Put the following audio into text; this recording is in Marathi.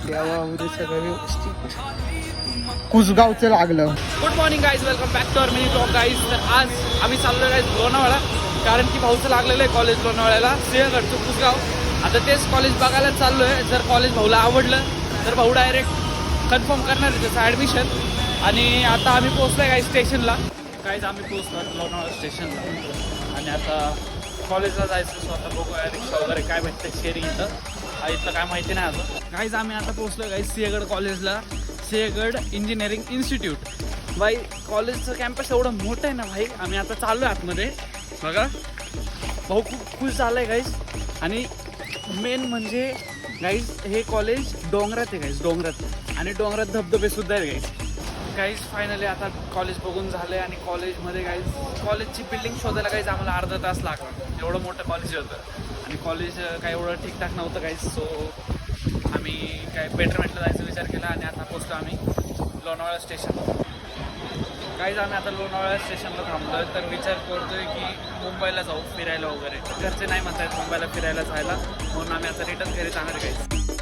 तेव्हा उद्या सगळं व्यवस्थित. कुसगावचं लागलं. Good morning guys, welcome back to our mini blog guys. तर आज आम्ही चाललो गाईज लोणावळा, कारण की भाऊचं लागलेलं आहे कॉलेज लोणावळ्याला, सिंहगडचं कुसगाव. आता तेच कॉलेज बघायला चाललो आहे. जर कॉलेज भाऊला आवडलं तर भाऊ डायरेक्ट कन्फर्म करणार आहे त्याचं ॲडमिशन. आणि आता आम्ही पोहोचलो आहे गाईज स्टेशनला. गाईज आम्ही पोहोचलो लोणावळा स्टेशनला आणि आता कॉलेजला जायचं. स्वतः बघूया रिक्षा वगैरे काय भेटतं शेअरिंग इथं काय माहिती नाही अजून. गाईज आम्ही आता पोहोचलो गाईज सिंहगड कॉलेजला, सिंहगड इंजिनिअरिंग इन्स्टिट्यूट. भाई कॉलेजचं कॅम्पस एवढं मोठं आहे ना भाई. आम्ही आता चाललो आहे आतमध्ये बघा. भाऊ खूप खुश झालं आहे गाईज. आणि मेन म्हणजे गाईज हे कॉलेज डोंगरात आहे गाईज, डोंगरात. आणि डोंगरात धबधबे सुद्धा आहे गाईज. गाईज फायनली आता कॉलेज बघून झालं आहे. आणि कॉलेजमध्ये गाईज कॉलेजची बिल्डिंग शोधायला गाईज आम्हाला अर्धा तास लागला. एवढं मोठं कॉलेज होतं आणि कॉलेज काय एवढं ठीकठाक नव्हतं गाईज. सो आम्ही काय बेटरमेंटला जायचा विचार केला आणि आता पोचलो आम्ही लोणावळा स्टेशन. काहीच आम्ही आता लोणावळा स्टेशनला थांबलो आहे. तर विचार करतोय की मुंबईला जाऊ फिरायला वगैरे. घरचे नाही म्हणतायत मुंबईला फिरायला जायला, म्हणून आम्ही आता रिटर्न घरी जाणार आहे.